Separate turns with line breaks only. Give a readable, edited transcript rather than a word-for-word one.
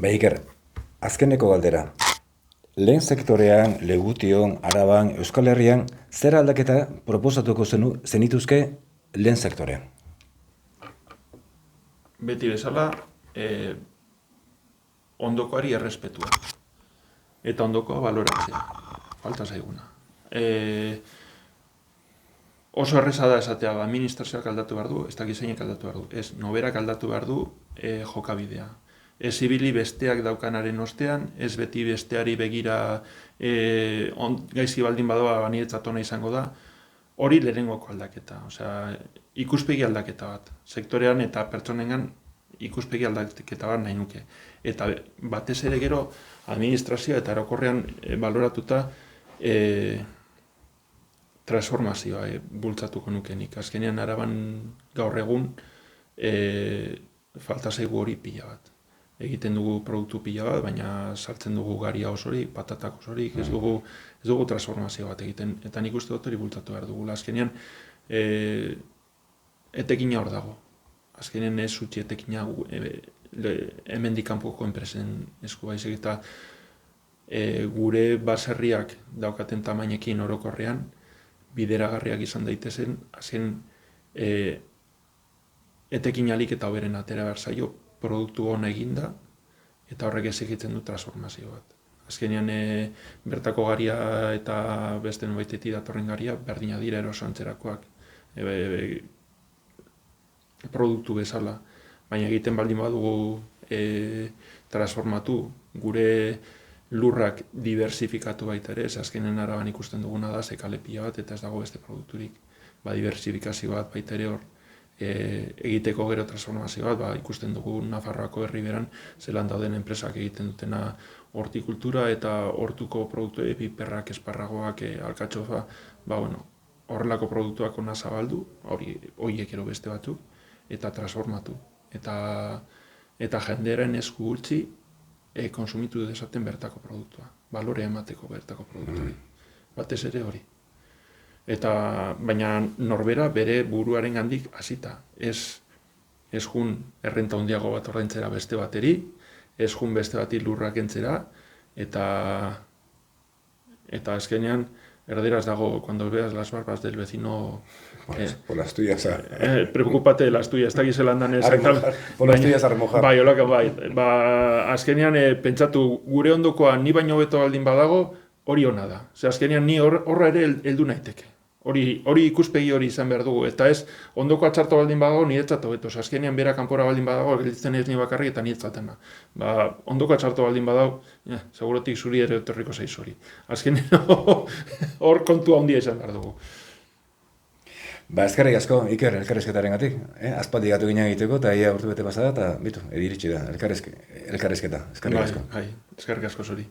Iker, azkeneko galdera. Lehen sektorean, Legution, Araban, Euskal Herrian, zer aldaketa proposatuko zenituzke lehen sektorean?
Beti bezala, ondokoari errespetua. Eta ondokoa baloratzea. Falta zaiguna. Oso erreza da esatea, administrazioak aldatu behar du, ez dakizeinek aldatu behar du. Ez, noberak aldatu behar du jokabidea. Ez ibili besteak daukanaren ostean, ez beti besteari begira gaizki baldin badoa niretzat ona izango da, hori lehenengoko aldaketa. Osea, ikuspegi aldaketa bat. Sektorean eta pertsonengan ikuspegi aldaketa bat nahi nuke. Eta batez ere gero, administrazioa eta orokorrean baloratuta transformazioa bultzatuko nukenik. Azkenean Araban gaur egun falta zaigu hori pila bat. Egiten dugu produktu pila bat, baina sartzen dugu garia osorik, patatak osorik, ez dugu transformazio bat egiten. Eta nik uste dut hori bultzatu behar dugula. Azkenean etekina hor dago. Azkenean ez utzi etekina hemendik kanpoko enpresen esku baizik eta gure baserriak daukaten tamainekin orokorrean bideragarriak izan daitezen, azken etekin alik eta hoberen atera behar zaio produktu hona eginda eta horrek ezigitzen du transformazio bat. Azkenean bertako garia eta beste nobaitetik datorren garia berdina dira eroso antzerakoak produktu bezala, baina egiten baldin badugu transformatu gure lurrak diversifikatu baita ere, ez azkenen Araban ikusten duguna da, zekale pila bat eta ez dago beste produkturik. Diversifikazio bat baita ere hor egiteko gero transformazio bat, ikusten dugu Nafarroako herriberan zelan dauden enpresak egiten dutena hortikultura eta hortuko produktu piperrak, esparragoak, alkatxofa, horrelako produktuak ona zabaldu, horiek ero beste batzuk, eta transformatu. Eta jendearen esku utzi konsumitu dezaten bertako produktua. Balorea emateko bertako produktuari. Batez ere hori. Baina norbera bere buruaren gandik hasita. Ez jun errenta handiago bat ordaintzera beste bateri, ez jun beste bati lurrak entzera, eta azkenean erderaz dago, cuando veas las barbas del vecino...
Por las tuyas a...
Preocupate de las tuyas, ez dakiz zelandan ez...
Por las tuyas a remojar.
Bai, holaka bai. Azkenean pentsatu gure ondokoa ni baino beto baldin badago, hori ona da. Azkenean ni horra ere heldu naiteke. Hori ikuspegi hori izan behar dugu. Eta ez, ondoko txarto baldin badago, niretzat hobeto. Azkenean bera kanpora baldin badago, gelditzen ez ni bakarrik eta niretzatena. Ondoko txarto baldin badago, segurotik zuri ere etorriko zaiz hori. Azkenean hor kontua handia izan behar dugu.
Eskerrik asko, Iker, elkarrizketaren gatik. Aspaldi gatu ginen egiteko, eta ia urte bete pasada, eta bitu, ediritsi da, elkarrizketa. Eskerrik asko.
Eskerrik asko zuri.